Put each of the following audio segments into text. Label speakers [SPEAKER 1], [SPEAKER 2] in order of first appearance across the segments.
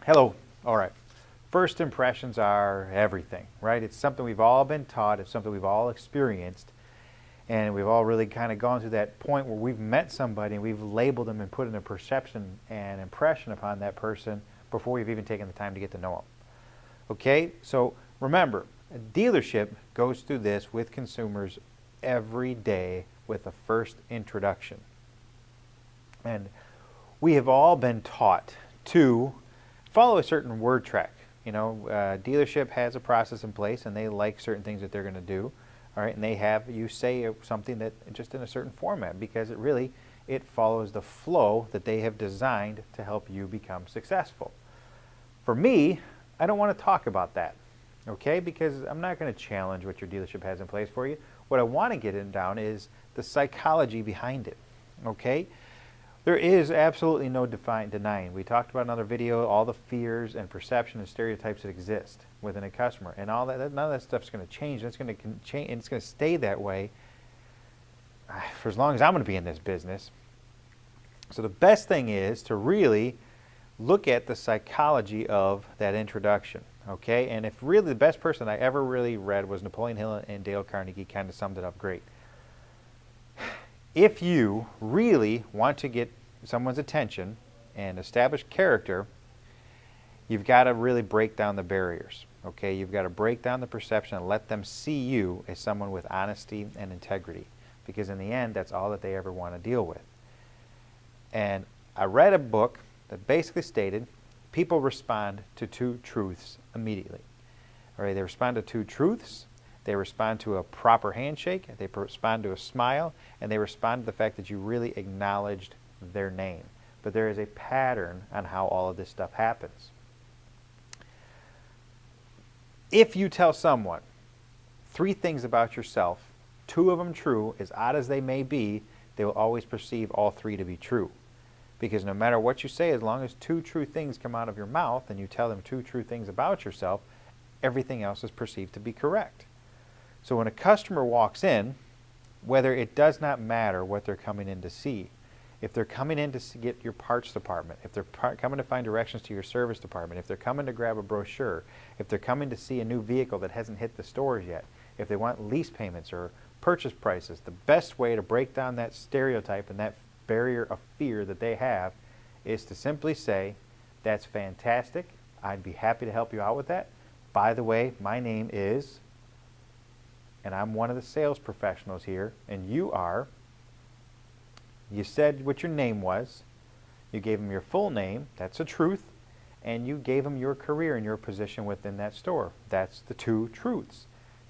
[SPEAKER 1] Hello. All right. First impressions are everything, right? It's something we've all been taught. It's something we've all experienced. And we've all really kind of gone through that point where we've met somebody and we've labeled them and put in a perception and impression upon that person before we've even taken the time to get to know them. Okay? So remember, a dealership goes through this with consumers every day with a first introduction. And we have all been taught to follow a certain word track. You know, dealership has a process in place and they like certain things that they're going to do. All right, and they have you say something that just in a certain format because it follows the flow that they have designed to help you become successful. For me, I don't want to talk about that, okay? Because I'm not going to challenge what your dealership has in place for you. What I want to get in down is the psychology behind it, okay? There is absolutely no denying. We talked about in another video all the fears and perception and stereotypes that exist within a customer, and all that. None of that stuff's going to change. It's going to change, and it's going to stay that way for as long as I'm going to be in this business. So the best thing is to really look at the psychology of that introduction. Okay, and if really the best person I ever really read was Napoleon Hill and Dale Carnegie, kind of summed it up great. If you really want to get someone's attention and establish character, you've got to really break down the barriers. Okay, you've got to break down the perception and let them see you as someone with honesty and integrity, because in the end, that's all that they ever want to deal with. And I read a book that basically stated people respond to two truths immediately. All right, they respond to two truths. They respond to a proper handshake, they respond to a smile, and they respond to the fact that you really acknowledged their name. But there is a pattern on how all of this stuff happens. If you tell someone 3 things about yourself, 2 of them true, as odd as they may be, they will always perceive all 3 to be true. Because no matter what you say, as long as 2 true things come out of your mouth and you tell them 2 true things about yourself, everything else is perceived to be correct. So when a customer walks in, whether it does not matter what they're coming in to see, if they're coming in to get your parts department, if they're coming to find directions to your service department, if they're coming to grab a brochure, if they're coming to see a new vehicle that hasn't hit the stores yet, if they want lease payments or purchase prices, the best way to break down that stereotype and that barrier of fear that they have is to simply say, "That's fantastic. I'd be happy to help you out with that. By the way, my name is, and I'm one of the sales professionals here, and you are." You said what your name was. You gave them your full name. That's a truth. And you gave them your career and your position within that store. That's the 2 truths.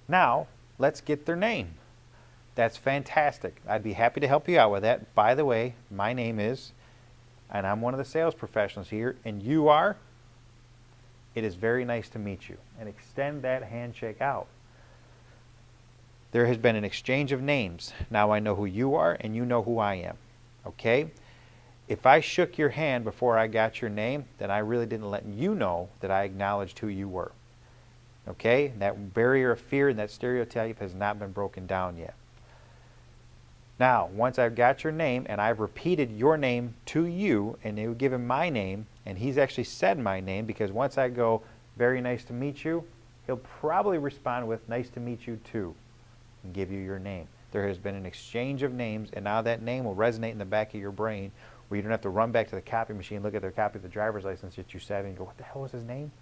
[SPEAKER 1] Now, let's get their name. That's fantastic. I'd be happy to help you out with that. By the way, my name is, and I'm one of the sales professionals here, and you are. It is very nice to meet you. And extend that handshake out. There has been an exchange of names. Now I know who you are and you know who I am. Okay? If I shook your hand before I got your name, then I really didn't let you know that I acknowledged who you were. Okay? That barrier of fear and that stereotype has not been broken down yet. Now, once I've got your name and I've repeated your name to you and you give him my name and he's actually said my name, because once I go, "Very nice to meet you," he'll probably respond with, "Nice to meet you too," and give you your name. There has been an exchange of names, and now that name will resonate in the back of your brain where you don't have to run back to the copy machine, look at their copy of the driver's license that you said and go, "What the hell was his name?"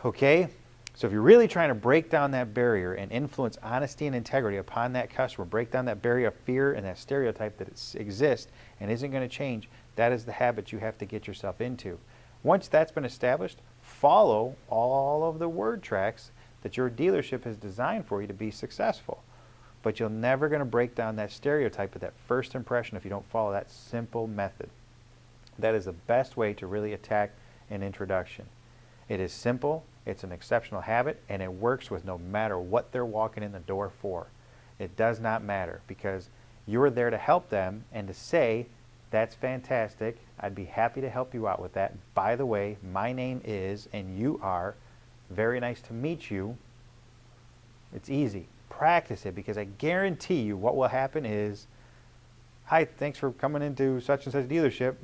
[SPEAKER 1] Okay? So if you're really trying to break down that barrier and influence honesty and integrity upon that customer, break down that barrier of fear and that stereotype that exists and isn't going to change, that is the habit you have to get yourself into. Once that's been established, follow all of the word tracks that your dealership has designed for you to be successful. But you're never going to break down that stereotype of that first impression if you don't follow that simple method. That is the best way to really attack an introduction. It is simple, it's an exceptional habit, and it works with no matter what they're walking in the door for. It does not matter, because you're there to help them and to say, "That's fantastic. I'd be happy to help you out with that. By the way, my name is, and you are. Very nice to meet you." It's easy. Practice it, because I guarantee you what will happen is, "Hi, thanks for coming into such and such dealership.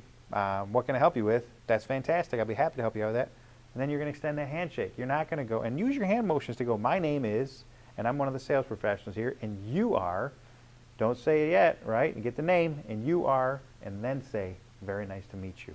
[SPEAKER 1] What can I help you with? That's fantastic. I'll be happy to help you out with that. And then you're going to extend that handshake. You're not going to go and use your hand motions to go, my name is, and I'm one of the sales professionals here, and you are, don't say it yet, right? And get the name, and you are, and then say, very nice to meet you.